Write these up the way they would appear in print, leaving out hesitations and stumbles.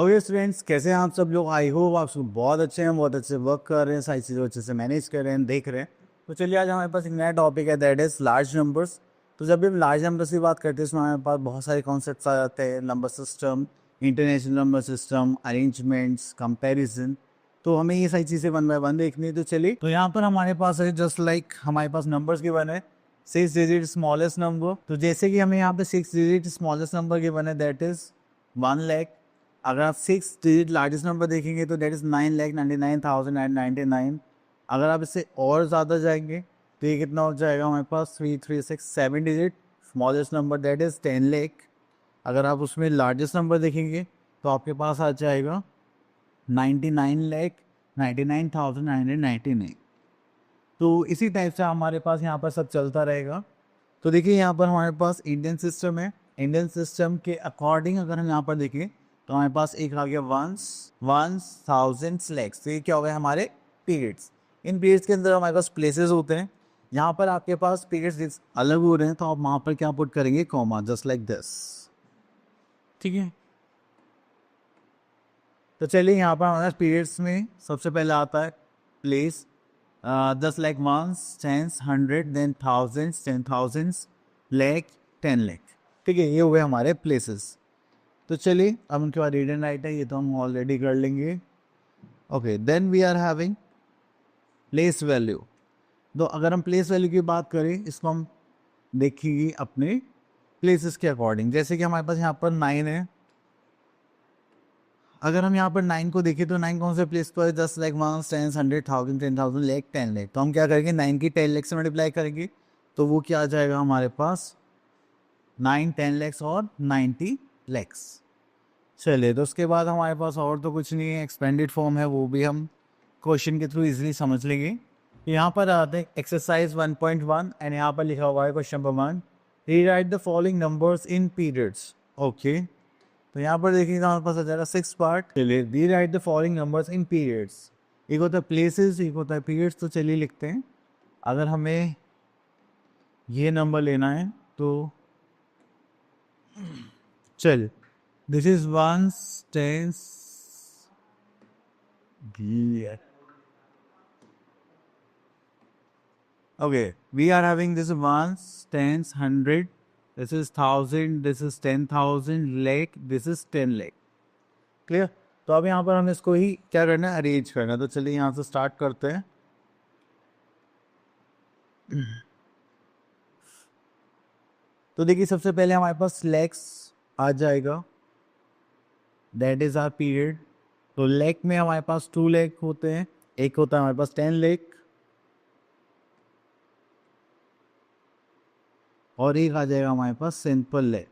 Okay students, कैसे हैं आप सब लोग। आई होप आप सब बहुत अच्छे हैं, बहुत अच्छे वर्क कर रहे हैं, सारी चीज़ें अच्छे से मैनेज कर रहे हैं, देख रहे हैं। तो चलिए आज हमारे पास एक नया टॉपिक है, दैट इज़ लार्ज नंबर्स। तो जब भी हम लार्ज नंबर्स की बात करते हैं इसमें हमारे पास बहुत सारे कॉन्सेप्ट्स आ जाते हैं। Number system, international number system, arrangements, comparison. तो हमें ये सारी चीज़ें वन बाय वन देखनी है। तो चलिए, तो यहाँ पर हमारे पास है जस्ट लाइक हमारे पास नंबर्स गिवन है। 6 डिजिट स्मॉलेस्ट नंबर, तो जैसे कि हमें यहाँ पे 6 डिजिट स्मॉलेस्ट नंबर गिवन है, दैट इज़ 1 लाख। अगर आप 6 डिजिट लार्जेस्ट नंबर देखेंगे तो दैट इज़ 9,99,999। अगर आप इससे और ज़्यादा जाएंगे तो ये कितना हो जाएगा हमारे पास 3, 3, 6, 7 digit smallest number, that is 10 lakh. अगर आप उसमें लार्जेस्ट नंबर देखेंगे तो आपके पास आ जाएगा 99,99,999। तो इसी टाइप से हमारे पास यहाँ पर सब चलता रहेगा। तो देखिए यहाँ पर हमारे पास इंडियन सिस्टम है। इंडियन सिस्टम के अकॉर्डिंग अगर हम यहाँ पर देखें तो हमारे पास एक आ गया वंस थाउजेंड लैक्स। तो ये क्या हो गया हमारे पीरियड्स। इन पीरियड्स के अंदर हमारे पास प्लेसेस होते हैं। यहाँ पर आपके पास पीरियड्स अलग हो रहे हैं तो आप वहाँ पर क्या पुट करेंगे, कॉमा, जस्ट लाइक दिस। ठीक है, तो चलिए यहाँ पर हमारे पीरियड्स में सबसे पहले आता है place. 10 lakh ones, tens, 100, then thousands, 10,000, lakh, 10 lakh. ठीक है, ये हुए हमारे प्लेसेस। तो चलिए अब उनके बाद रीड एंड राइट है, ये तो हम ऑलरेडी कर लेंगे। Okay, then we are having place value. तो अगर हम प्लेस वैल्यू की बात करें इसको हम देखेंगे अपने प्लेसेस के अकॉर्डिंग। जैसे कि हमारे पास यहाँ पर 9 है। अगर हम यहाँ पर 9 को देखें तो 9 कौन से प्लेस पर है, 10 लाख वंस, टेंस, 100, 1000, 10,000, लाख, 10 लाख। तो हम क्या करेंगे, 9 की 10 लाख से मल्टीप्लाई करेंगे तो वो क्या आ जाएगा हमारे पास 9, 10 लाख और 90 लाख। चलिए, तो उसके बाद हमारे पास और तो कुछ नहीं है, एक्सपेंडेड फॉर्म है, वो भी हम क्वेश्चन के थ्रू इजीली समझ लेंगे। यहाँ पर आते हैं एक्सरसाइज 1.1 एंड यहाँ पर लिखा हुआ है question number 1, rewrite the following numbers in periods. Okay, तो यहाँ पर देखिएगा हमारे पास आ जाएगा 6 पार्ट। चलिए, rewrite the following numbers in periods. एक होता है प्लेसेस, एक होता है पीरियड्स। तो चलिए लिखते हैं। अगर हमें ये नंबर लेना है तो चल, this is ones, tens, okay, we are having this ones, tens, 100, this is 1,000, this is 10,000, lakh, this is 10 lakh. Clear. तो अब यहाँ पर हमें इसको ही क्या करना है, अरेंज करना है। तो चलिए यहाँ से स्टार्ट करते हैं। तो देखिए सबसे पहले हमारे पास लैक्स आ जाएगा, दैट इज आर पीरियड। तो लैख में हमारे पास 2 लाख होते हैं, एक होता है हमारे पास 10 लाख और एक आ जाएगा हमारे पास सिंपल लैख।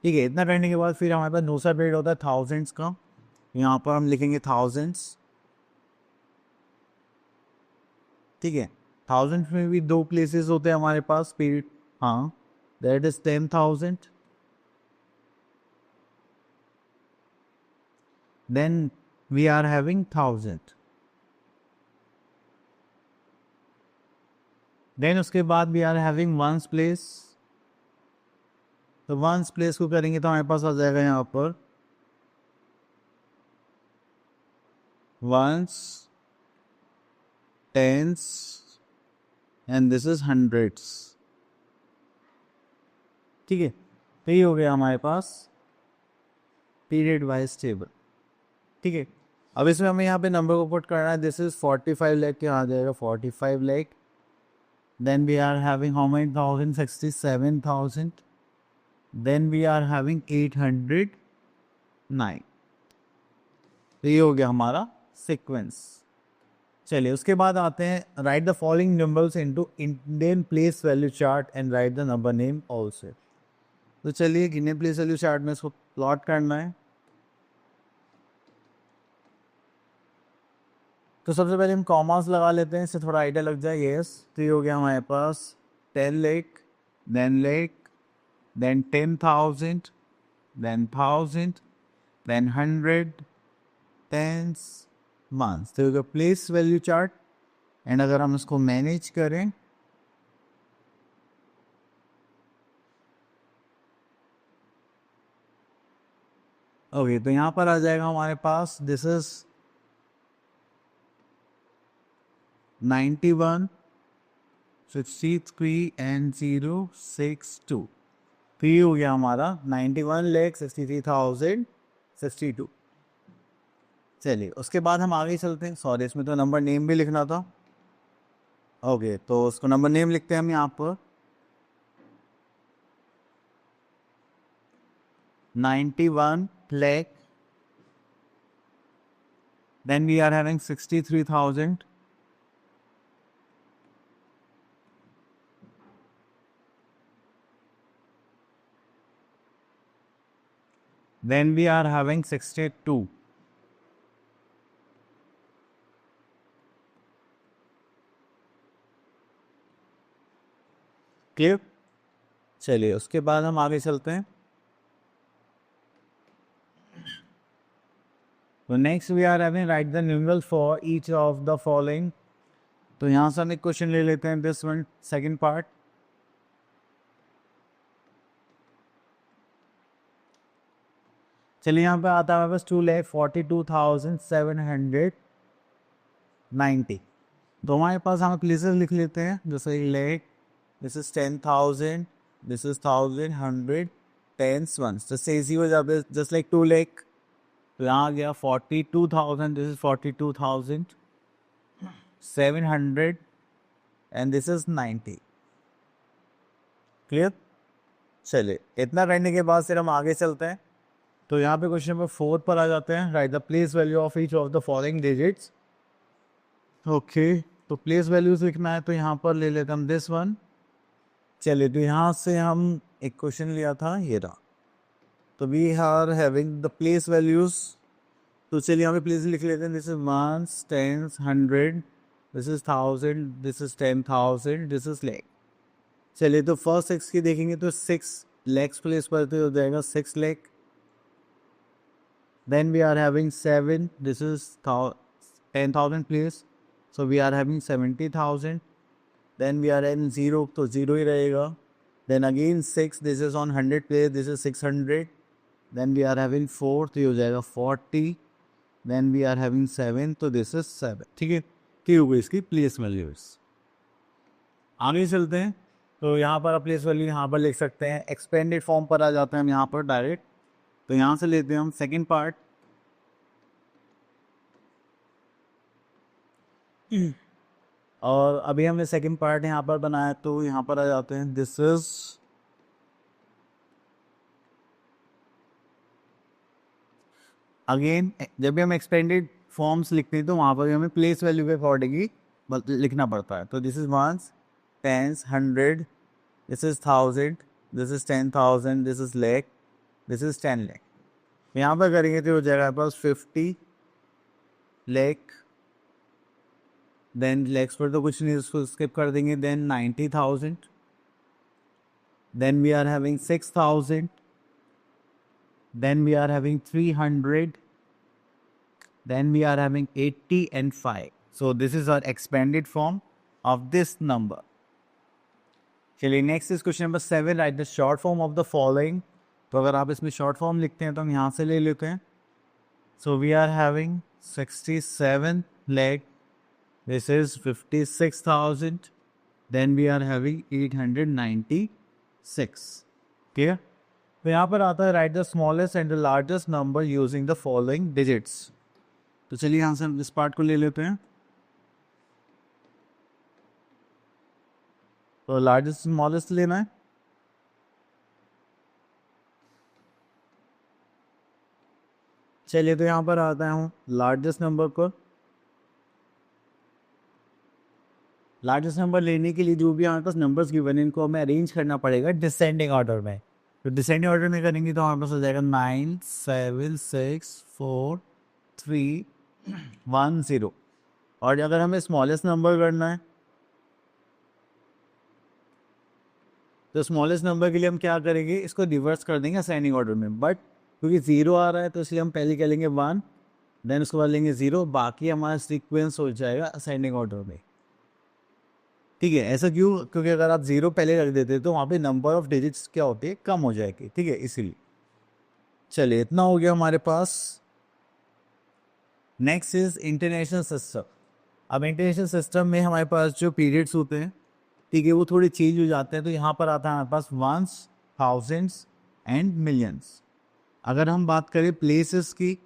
ठीक है, इतना करने के बाद फिर हमारे पास दूसरा पीरियड होता है थाउजेंड्स का। यहाँ पर हम लिखेंगे थाउजेंड्स। ठीक है, थाउजेंड्स में भी 2 प्लेसेस होते हैं हमारे पास पीरियड। हाँ, that is 10,000, then we are having 1,000। Then उसके बाद we are having ones place. तो वंस प्लेस को करेंगे तो हमारे पास आ जाएगा यहाँ पर ones, tens and this is hundreds. ठीक है, तो ये हो गया हमारे पास पीरियड वाइज टेबल। ठीक है, अब इसमें हमें यहाँ पे नंबर को पुट करना है। दिस इज 45 लाख के आ जाएगा 45 lakh. Then we are having how many thousand, 67,000। Then we are having 809। तो ये हो गया हमारा सीक्वेंस। चलिए उसके बाद आते हैं, right the following numbers into Indian place value chart and right the number name also. तो चलिए इंडियन प्लेस वैल्यू चार्ट में इसको प्लॉट करना है। तो सबसे पहले हम कॉमास लगा लेते हैं, इससे थोड़ा आइडिया लग जाए। यस, तो ये हो गया हमारे पास 10 lakh, then lakh, then 10,000, then 1,000, then 100, tens, months. तो ये हो गया प्लेस वैल्यू चार्ट। एंड अगर हम इसको मैनेज करें ओके, तो यहाँ पर आ जाएगा हमारे पास दिस इज 91 63 एंड 062। तो ये हो गया हमारा 91,63,062। चलिए उसके बाद हम आगे चलते हैं। सॉरी, इसमें तो नंबर नेम भी लिखना था। ओके, तो उसको नंबर नेम लिखते हैं हम यहाँ पर 91 lakh, then we are having 63,000, then we are having 62, clear. चलिए उसके बाद हम आगे चलते हैं। तो next we are having write the numeral for each of the following. तो यहाँ से हम एक क्वेश्चन ले लेते हैं, दिस वन सेकंड पार्ट। चलिए यहाँ पे आता है बस 2,42,790। तो हमारे पास हम प्लेसेस लिख लेते हैं, जैसे lake, this is 10,000, this is 1,000, 100, tens once, जैसे इजी हो जाता है, जस्ट लाइक 2 लेक। तो यहाँ आ गया 42,000, this is 42,700 and this is 90। Clear. चलिए इतना करने के बाद फिर हम आगे चलते हैं। तो यहाँ पे क्वेश्चन नंबर 4 पर आ जाते हैं। Right the place value of each of the following digits. Okay, तो प्लेस वैल्यूज लिखना है, तो यहाँ पर ले लेते हम दिस वन। चलिए, तो यहाँ से हम एक क्वेश्चन लिया था, ये रहा। तो we are having the place values. तो चलिए यहाँ पे प्लेस लिख लेते हैं, this is ones, tens, 100, this is 1,000, this is 10,000, this is lakh. चलिए तो फर्स्ट 6 की देखेंगे तो 6 लेक्स प्लेस पर तो हो जाएगा 6 lake. Then we are having 7, this is 10,000 place, so we are having 70,000. Then we are in 0, तो 0 ही रहेगा। Then again 6, this is on 100 place, this is 600. Then we are having 4, तो ये हो जाएगा 40. Then we are having 7, तो this is 7। ठीक है, क्या होगी इसकी प्लेस वैल्यूज। आगे चलते हैं। तो यहाँ पर आप प्लेस वैल्यू यहाँ पर लिख सकते हैं। एक्सपेंडेड फॉर्म पर आ जाते हैं हम यहाँ पर डायरेक्ट। तो यहाँ से लेते हैं हम सेकंड पार्ट। और अभी हमने सेकंड पार्ट यहाँ पर बनाया, तो यहाँ पर आ जाते हैं, दिस इज अगेन जब भी हम एक्सपेंडेड फॉर्म्स लिखते हैं तो वहाँ पर भी हमें प्लेस वैल्यू के अकॉर्डिंग ही लिखना पड़ता है। तो this is ones, tens, 100, this is 1,000, this is 10,000, this is lakh, this is 10 lakh. यहाँ पर करेंगे तो हो जाएगा पास 50 लेक। देन लेक्स पर तो कुछ नहीं, उसको स्किप कर देंगे। Then 90,000, then we are having 6,000, then we are having 300, then we are having 80 and 5। So this is our expanded form of this number. चलिए next is question number 7, right the short form of the following. तो अगर आप इसमें short form लिखते हैं तो हम यहाँ से ले लेते हैं। So we are having 67 lakh, this is 56,000, then we are having 896। clear। तो यहाँ पर आता है right the smallest and the largest number using the following digits. तो चलिए यहाँ से हम इस पार्ट को ले लेते हैं। तो लार्जेस्ट स्मॉलेस्ट लेना है। चलिए तो यहाँ पर आता हूँ लार्जेस्ट नंबर को। लार्जेस्ट नंबर लेने के लिए जो भी हमारे पास नंबर्स गिवन है, इनको हमें अरेंज करना पड़ेगा डिसेंडिंग ऑर्डर में। तो डिसेंडिंग ऑर्डर में करेंगे तो हमारे पास हो जाएगा 9 7 6 4 3 1 0। और अगर हमें स्मॉलेस्ट नंबर करना है तो स्मॉलेस्ट नंबर के लिए हम क्या करेंगे, इसको रिवर्स कर देंगे असेंडिंग ऑर्डर में। बट क्योंकि 0 आ रहा है तो इसलिए हम पहले क्या लेंगे 1, देन उसके बाद लेंगे 0, बाकी हमारा सीक्वेंस हो जाएगा असेंडिंग ऑर्डर में। ठीक है, ऐसा क्यों? क्योंकि अगर आप 0 पहले रख देते तो वहाँ पे नंबर ऑफ डिजिट्स क्या होती है, कम हो जाएगी। ठीक है, इसीलिए। चलिए इतना हो गया हमारे पास। Next is international system. अब इंटरनेशनल सिस्टम में हमारे पास जो पीरियड्स होते हैं, ठीक है, वो थोड़े चेंज हो जाते हैं। तो यहाँ पर आता है हमारे पास वंस, थाउजेंड्स एंड मिलियंस। अगर हम बात करें प्लेसेस की,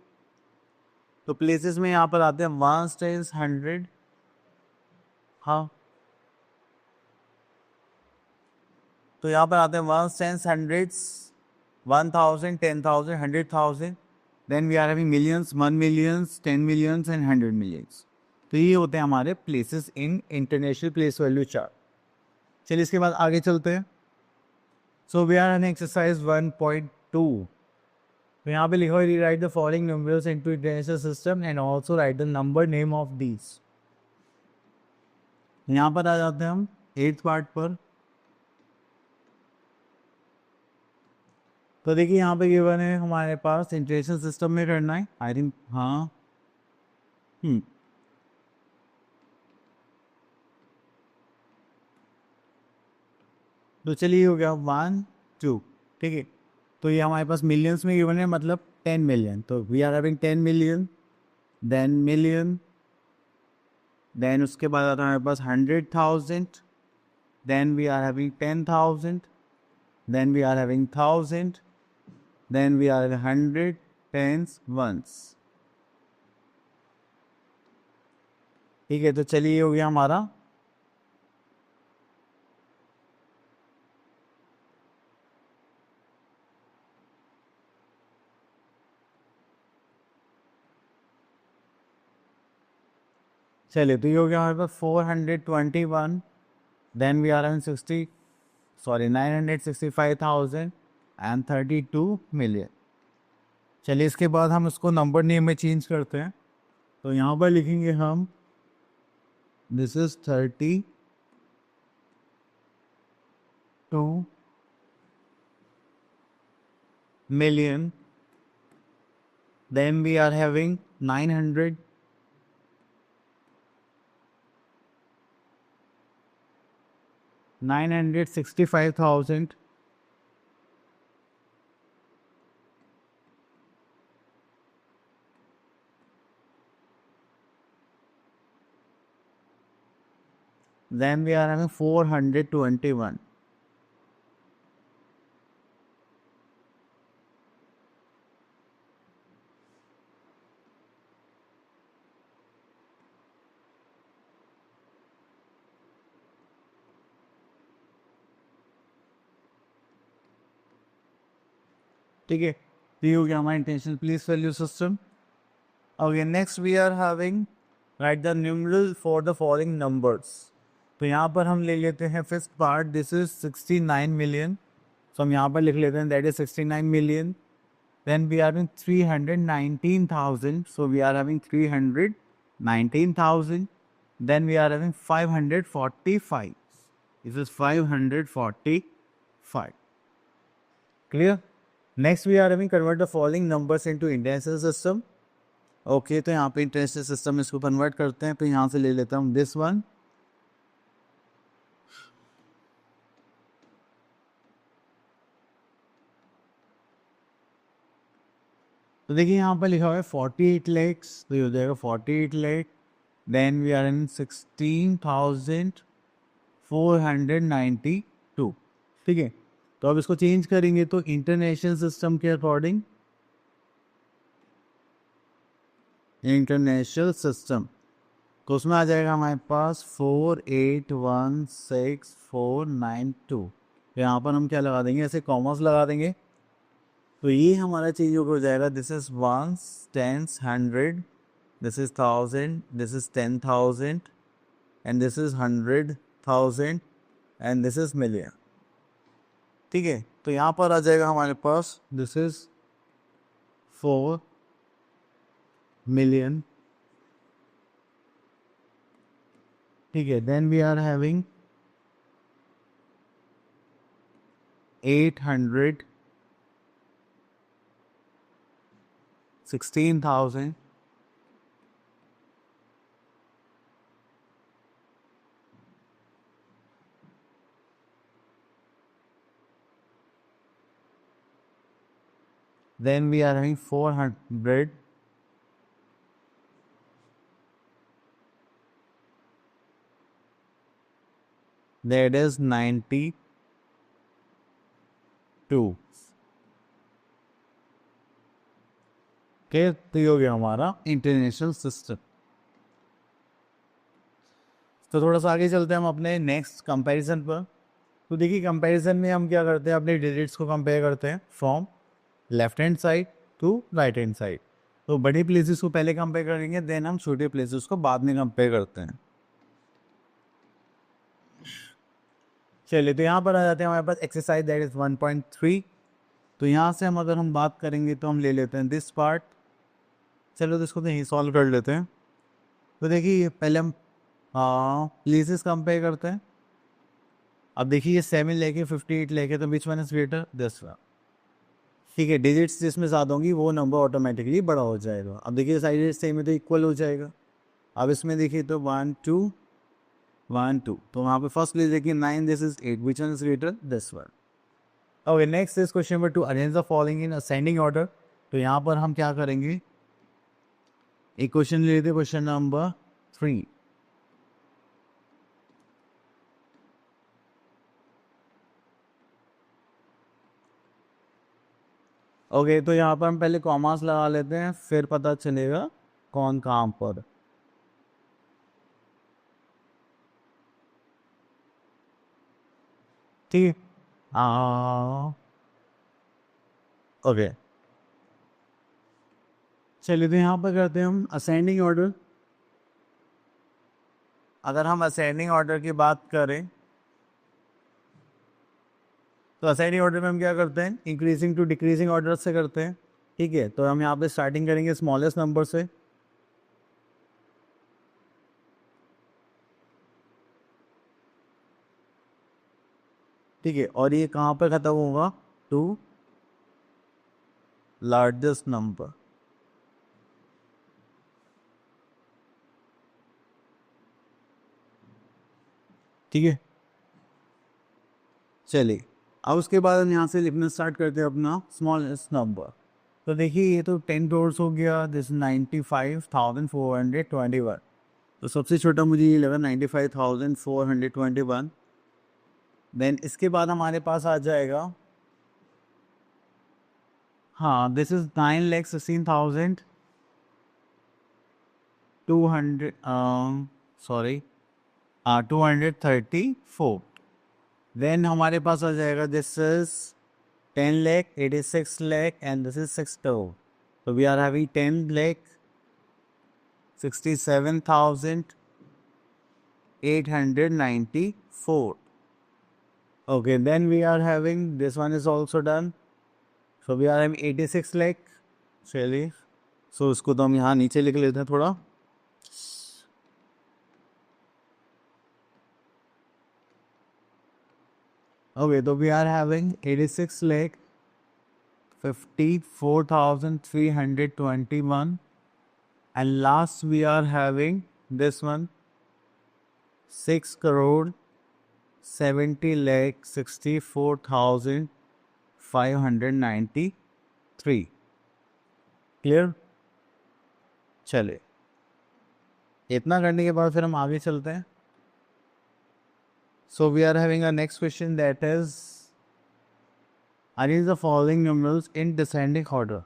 तो प्लेसेस में यहाँ पर आते हैं वंस, टेंस, हंड्रेड। हाँ, तो यहाँ पर आते हैं ones, tens, hundreds, 1000, 10,000, 100,000। Then we are having millions, 1 millions, 10 millions and 100 millions. तो ये होते हैं हमारे places in international place value chart. चलिए इसके बाद आगे चलते हैं। So we are an exercise 1.2। तो यहाँ पे लिखो rewrite the following numbers into international system and also write the number name of these. यहाँ पर आ जाते हैं हम 8th पार्ट पर। तो देखिए यहाँ पे गिवन है हमारे पास इंटरनेशनल सिस्टम में करना है, आई थिंक। हाँ, तो चलिए हो गया 1 2, ठीक है। तो ये हमारे पास मिलियंस में गिवन है, मतलब 10 मिलियन। तो we are having 10 million, then million, then उसके बाद आता है हमारे पास 100,000, then we are having 10,000, then we are having 1,000, then we are 100, tens, ones. ठीक है, तो चलिए ये हो गया हमारा। चलिए तो ये हो गया हमारे पास 421, then we are having 965,032 million. चलिए इसके बाद हम इसको नंबर नेम में चेंज करते हैं। तो यहाँ पर लिखेंगे हम this is 32 million, then we are having 900, 965,000, then we are having 421। ठीक है, तो ये हो गया हमारा intentional place value system. Okay, next we are having write the numeral for the following numbers. तो यहाँ पर हम ले लेते हैं fifth part, this is 69 million. तो हम यहाँ पर लिख लेते हैं that is 69 million. Then we are having 319,000. So we are having 319,000. Then we are having 545. This is 545. Clear? Next we are having convert the following numbers into international system. Okay, तो यहाँ पे इंटरनेशनल सिस्टम इसको convert करते हैं। तो यहाँ से ले लेता हूँ दिस वन। तो देखिए यहाँ पर लिखा हुआ है 48 लैक्स, तो ये हो जाएगा 48 lakh. Then we are in 16,492। ठीक है, तो अब इसको चेंज करेंगे तो इंटरनेशनल सिस्टम के अकॉर्डिंग, इंटरनेशनल सिस्टम, तो उसमें आ जाएगा हमारे पास 4816,492। यहाँ पर हम क्या लगा देंगे, ऐसे कॉमर्स लगा देंगे। तो ये हमारा चेंज हो जाएगा, this is ones, tens, 100, this is 1000, this is 10,000 and this is 100,000 and this is million. ठीक है, तो यहाँ पर आ जाएगा हमारे पास दिस इज 4 मिलियन। ठीक है, then we are having 816,000, then we are having 400, that is 92. Okay, तो ये हो गया हमारा इंटरनेशनल सिस्टम। तो थोड़ा सा आगे चलते हैं हम अपने नेक्स्ट कंपैरिजन पर। तो देखिए कंपैरिजन में हम क्या करते हैं, अपने डिजिट्स को कंपेयर करते हैं from left hand side to right hand side. तो बड़ी प्लेसेस को पहले कंपेयर करेंगे, देन हम छोटे प्लेसेस को बाद में कंपेयर करते हैं। चलिए, तो यहाँ पर आ जाते हैं हमारे पास एक्सरसाइज दैट इज 1.3। तो यहाँ से हम अगर हम बात करेंगे तो हम ले लेते हैं दिस पार्ट। चलो, तो इसको तो यहीं सॉल्व कर लेते हैं। तो देखिए पहले हम प्लेसेस कंपेयर करते हैं। अब देखिए ये 7 लेके 58 लेके, तो which one is greater, this one. ठीक है, डिजिट्स जिसमें ज़्यादा होंगी वो नंबर ऑटोमेटिकली बड़ा हो जाएगा। अब देखिए साइड सेम है तो इक्वल हो जाएगा। अब इसमें देखिए तो 1 2 1 2, तो वहाँ पे फर्स्ट प्लेस देखिए 9, this is 8, which one is greater, this one. Okay, next is question number 2, arrange the following in ascending order. तो यहाँ पर हम क्या करेंगे, एक क्वेश्चन ले लेते हैं, क्वेश्चन नंबर 3। ओके, तो यहाँ पर हम पहले कॉमास लगा लेते हैं, फिर पता चलेगा कौन कहाँ पर। ठीक है, ओके, चलिए तो यहाँ पर करते हैं हम असेंडिंग ऑर्डर। अगर हम असेंडिंग ऑर्डर की बात करें तो असेंडिंग ऑर्डर में हम क्या करते हैं, इंक्रीजिंग टू डिक्रीजिंग ऑर्डर से करते हैं। ठीक है, तो हम यहाँ पे स्टार्टिंग करेंगे स्मॉलेस्ट नंबर से। ठीक है, और ये कहाँ पर ख़त्म होगा, टू लार्जेस्ट नंबर। ठीक है, चलिए अब उसके बाद हम यहाँ से लिखना स्टार्ट करते हैं अपना स्मॉलेस्ट नंबर। तो देखिए ये तो 10 करोड़ हो गया, दिस 95,421। तो सबसे छोटा मुझे ये लगा 95,421। देन इसके बाद हमारे पास आ जाएगा, हाँ, दिस इज 9,16,200, सॉरी, 234। देन हमारे पास आ जाएगा, this is 10,86,00,000 and this is 6 crore. तो we are having 10,67,894। Okay, then we are having this one is also done. So we are having 86 lakh. चलिए, सो उसको तो हम यहाँ नीचे लिख लेते हैं थोड़ा। Okay, तो we are having 86 lakh 54,321, and last we are having this one 6 crore 70 lakh 64,593। Clear, चले, इतना करने के बाद फिर हम आगे चलते हैं। So we are having a next question that is arrange the following numerals in descending order.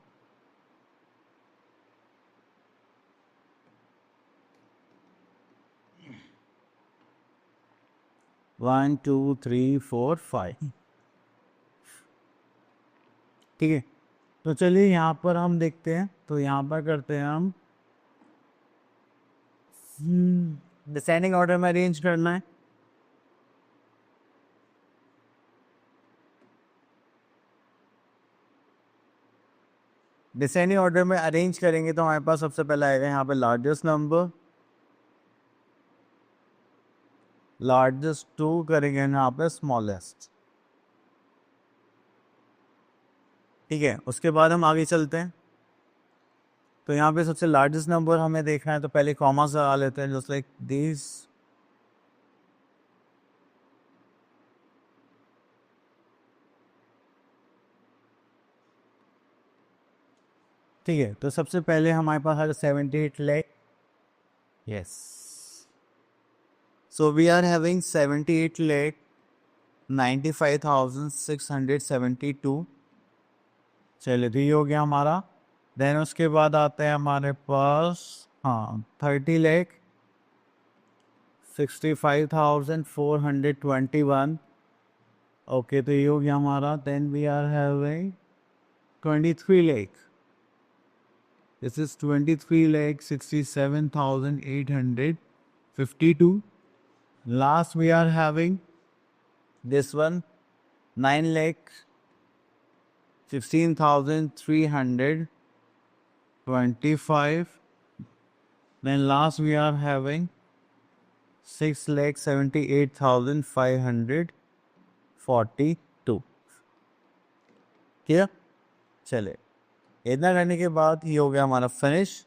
One two three four five. ठीक है, तो चलिए यहाँ पर हम देखते हैं। तो यहाँ पर करते हैं हम डिसेंडिंग ऑर्डर में अरेंज करना है। डिसेंडिंग ऑर्डर में अरेंज करेंगे तो हमारे पास सबसे पहले आएगा यहाँ पे लार्जेस्ट नंबर, लार्जेस्ट टू करेंगे यहाँ पे स्मॉलेस्ट। ठीक है, उसके बाद हम आगे चलते हैं। तो यहाँ पे सबसे लार्जेस्ट नंबर हमें देखना है, तो पहले कॉमा से लगा लेते हैं, जस्ट लाइक दिस। ठीक है, तो सबसे पहले हमारे पास है 78 lakh. Yes, so we are having 78 lakh 95,672. चलिए, तो ये हो गया हमारा. देन उसके बाद आता है हमारे पास, हाँ, 30,65,421. ओके, तो ये हो गया हमारा. Then we are having 23 lakh. This is 23,67,852. Last we are having this one, 9,15,325. Then last we are having 6,78,542. ठीक, चले, इतना करने के बाद ये हो गया हमारा finish.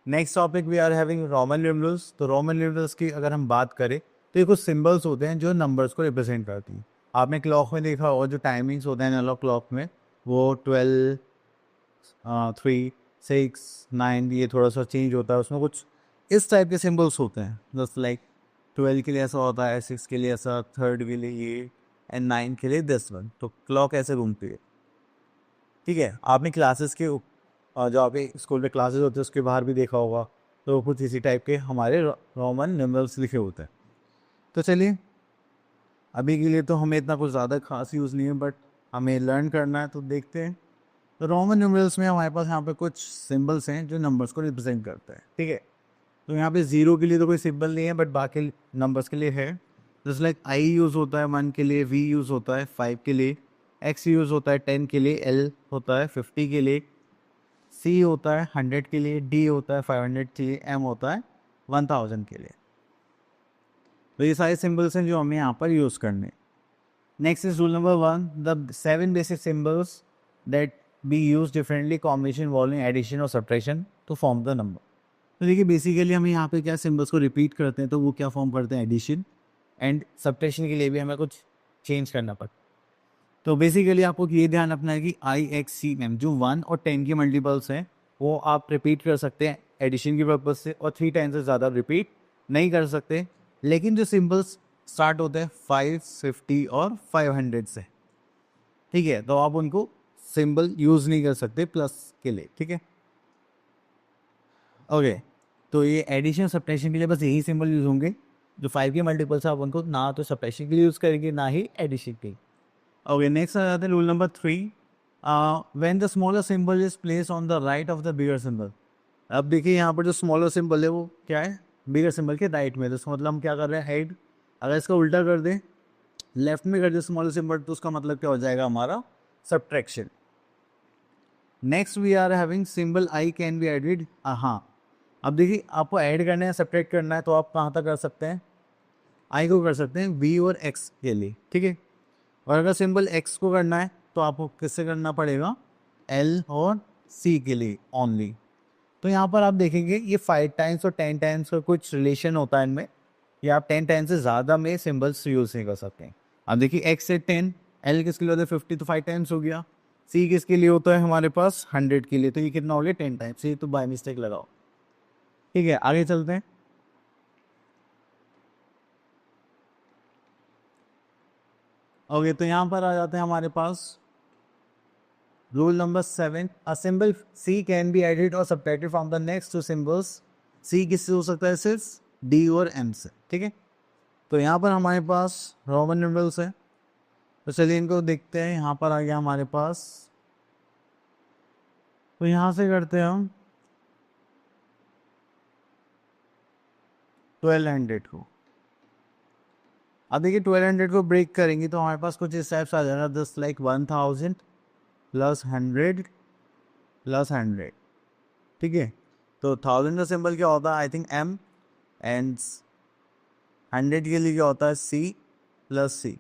Next topic we are having Roman numerals. तो रोमन न्यूमरल्स की अगर हम बात करें तो ये कुछ सिंबल्स होते हैं जो नंबर्स को रिप्रेजेंट करती हैं. आपने क्लॉक में देखा होगा जो टाइमिंग्स होते हैं एनालॉग क्लॉक में, वो 12, 3, 6, 9, ये थोड़ा सा चेंज होता है. उसमें कुछ इस टाइप के सिंबल्स होते हैं. जस्ट लाइक 12 के लिए ऐसा होता है, 6 के लिए ऐसा, 3rd के लिए ये, एंड 9 के लिए दिस वन. तो क्लॉक ऐसे घूमती है. ठीक है, आपने क्लासेस के जो आपके स्कूल में क्लासेस होते हैं उसके बाहर भी देखा होगा, तो कुछ इसी टाइप के हमारे रोमन न्यूमरल्स लिखे होते हैं. तो चलिए, अभी के लिए तो हमें इतना कुछ ज़्यादा खास यूज़ नहीं है, बट हमें लर्न करना है, तो देखते हैं. तो रोमन न्यूमरल्स में हमारे पास यहाँ पे कुछ सिंबल्स हैं जो नंबर्स को रिप्रेजेंट करते हैं. ठीक है, तो यहाँ पे 0 के लिए तो कोई सिंबल नहीं है, बट बाकी नंबर्स के लिए है. जैसे लाइक आई यूज़ होता है 1 के लिए, वी यूज़ होता है 5 के लिए, एक्स यूज़ होता है 10 के लिए, एल होता है 50 के लिए, सी होता है 100 के लिए, डी होता है 500 के लिए, एम होता है 1000 के लिए. तो ये सारे सिंबल्स हैं जो हमें यहाँ पर यूज़ करने. Next is rule number 1, the 7 basic symbols that be use differently combination involving addition और subtraction to form the number. तो देखिए, बेसिकली हम यहाँ पे क्या सिंबल्स को रिपीट करते हैं, तो वो क्या फॉर्म करते हैं, एडिशन. एंड सब्ट्रैक्शन के लिए भी हमें कुछ चेंज करना पड़ता है. तो बेसिकली आपको ये ध्यान रखना है कि आई, एक्स, सी, एम जो 1 और 10 के मल्टीपल्स हैं वो आप रिपीट कर सकते हैं एडिशन की पर्पज़ से, और 3 टाइम्स से ज़्यादा रिपीट नहीं कर सकते. लेकिन जो सिंबल्स स्टार्ट होते हैं 5, 50 और 500 से, ठीक है, तो आप उनको सिंबल यूज़ नहीं कर सकते प्लस के लिए. ठीक है, ओके. तो ये एडिशन सब्ट्रैक्शन के लिए बस यही सिंबल यूज़ होंगे. जो 5 के मल्टीपल्स आप उनको ना तो सब्ट्रैक्शन के लिए यूज़ करेंगे ना ही एडिशन के लिए. ओके, नेक्स्ट आ जाते हैं rule number 3. When the smaller symbol is place on the right of the bigger symbol. अब देखिए, यहाँ पर जो स्मॉलर सिंबल है वो क्या है, बिगर सिंबल के राइट में. तो इसका मतलब हम क्या कर रहे हैं, हेड. अगर इसका उल्टा कर दें, लेफ्ट में कर दें स्मॉलर सिंबल, तो उसका मतलब क्या हो जाएगा, हमारा subtraction. Next we are having symbol I can be added. हाँ, अब देखिए, आपको ऐड करना है, सब्ट्रैक्ट करना है, तो आप कहाँ तक कर सकते हैं, आई को कर सकते हैं वी और एक्स के लिए. ठीक है, और अगर सिंबल एक्स को करना है तो आपको किससे करना पड़ेगा, एल और सी के लिए ओनली. तो यहाँ पर आप देखेंगे ये 5 टाइम्स और 10 टाइम्स का कुछ रिलेशन होता है इनमें, या आप 10 टाइम्स से ज़्यादा में सिंबल्स यूज़ नहीं कर सकते हैं. अब देखिए, एक्स से 10, एल किसके लिए होता है 50, तो 5 टाइम्स हो गया. सी किसके लिए होता है हमारे पास 100 के लिए, तो ये कितना हो गया 10 टाइम्स. ये तो बाय मिस्टेक लगाओ. ठीक है, आगे चलते हैं. ओके, तो यहाँ पर आ जाते हैं हमारे पास rule number 7. A symbol C can be added और subtracted from the next two symbols. C किससे हो सकता है, सिर्फ डी और एम से. ठीक है, तो यहाँ पर हमारे पास रोमन न्यूमरल्स है, तो चलिए इनको देखते हैं. यहाँ पर आ गया हमारे पास, तो यहाँ से करते हैं हम 1200 को. अब देखिए, 1200 को ब्रेक करेंगे तो हमारे पास कुछ इस टाइप से आ जाएगा, जस्ट लाइक 1000 प्लस 100 प्लस 100. ठीक है, तो 1000 का सिंबल क्या होता है, आई थिंक एम, एंड 100 के लिए क्या होता है, सी प्लस सी.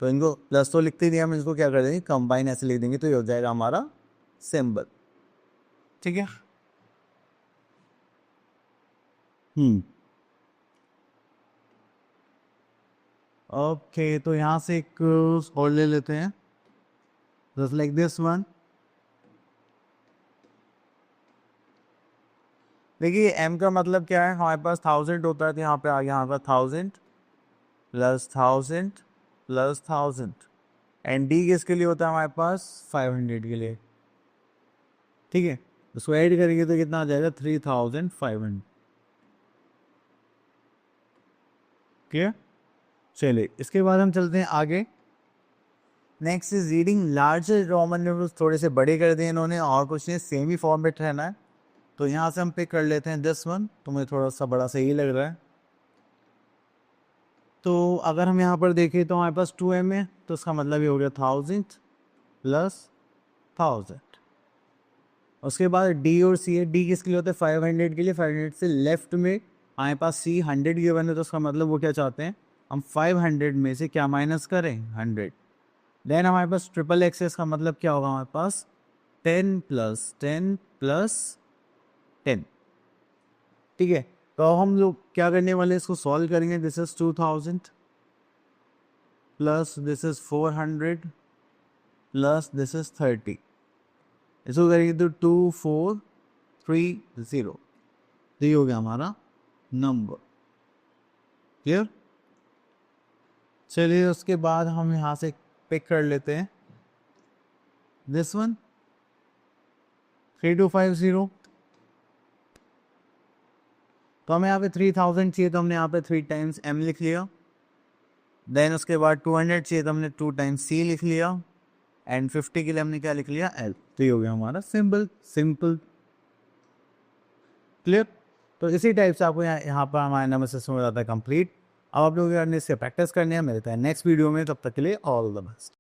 तो इनको प्लस तो लिखते नहीं, हम इसको क्या कर देंगे, कंबाइन ऐसे लिख देंगे, तो ये हो जाएगा हमारा सिंबल. ठीक है. ओके, तो यहाँ से एक और ले लेते हैं, जस्ट लाइक दिस वन. देखिए m का मतलब क्या है, हमारे पास 1000 होता है तो यहाँ पे आ गया हमारे पास 1000 प्लस 1000 प्लस 1000 एंड d किसके लिए होता है हमारे पास 500 के लिए, ठीक है। उसको ऐड करेंगे तो कितना आ जाएगा 3500। क्लियर। चलिए इसके बाद हम चलते हैं आगे। Next is reading larger Roman numerals, थोड़े से बड़े कर दिए इन्होंने और कुछ नहीं, सेम ही फॉर्मेट रहना है। तो यहाँ से हम पिक कर लेते हैं दिस वन, तो मुझे थोड़ा सा बड़ा सही लग रहा है। तो अगर हम यहाँ पर देखें तो हमारे पास 2m है, तो उसका मतलब ये हो गया 1000 प्लस 1000। उसके बाद d और c है, d किसके लिए होता है 500 के लिए, 500 से लेफ्ट में हमारे पास c 100 गिवन है, तो उसका मतलब वो क्या चाहते हैं हम 500 में से क्या माइनस करें 100। देन हमारे पास ट्रिपल एक्सेस का मतलब क्या होगा हमारे पास 10 प्लस 10 प्लस 10, ठीक है। तो हम लोग क्या करने वाले हैं, इसको सॉल्व करेंगे। This is 2000 plus this is 400 plus this is 30, इसको करेंगे तो 2430, तो ये हो गया हमारा नंबर। क्लियर। चलिए उसके बाद हम यहाँ से पिक कर लेते हैं दिस वन 3250। तो हमें यहाँ पे 3000 चाहिए, तो हमने यहाँ पे 3 टाइम्स m लिख लिया। देन उसके बाद 200 चाहिए तो हमने 2 टाइम्स c लिख लिया एंड 50 के लिए हमने क्या लिख लिया l। तो ये हो गया हमारा सिंपल। क्लियर। तो इसी टाइप से आपको यहाँ पर हमारा नंबर सिस्टम हो जाता है कंप्लीट। अब आप लोग इससे प्रैक्टिस करने हैं, मिलता है नेक्स्ट वीडियो में, तब तक के लिए ऑल द बेस्ट।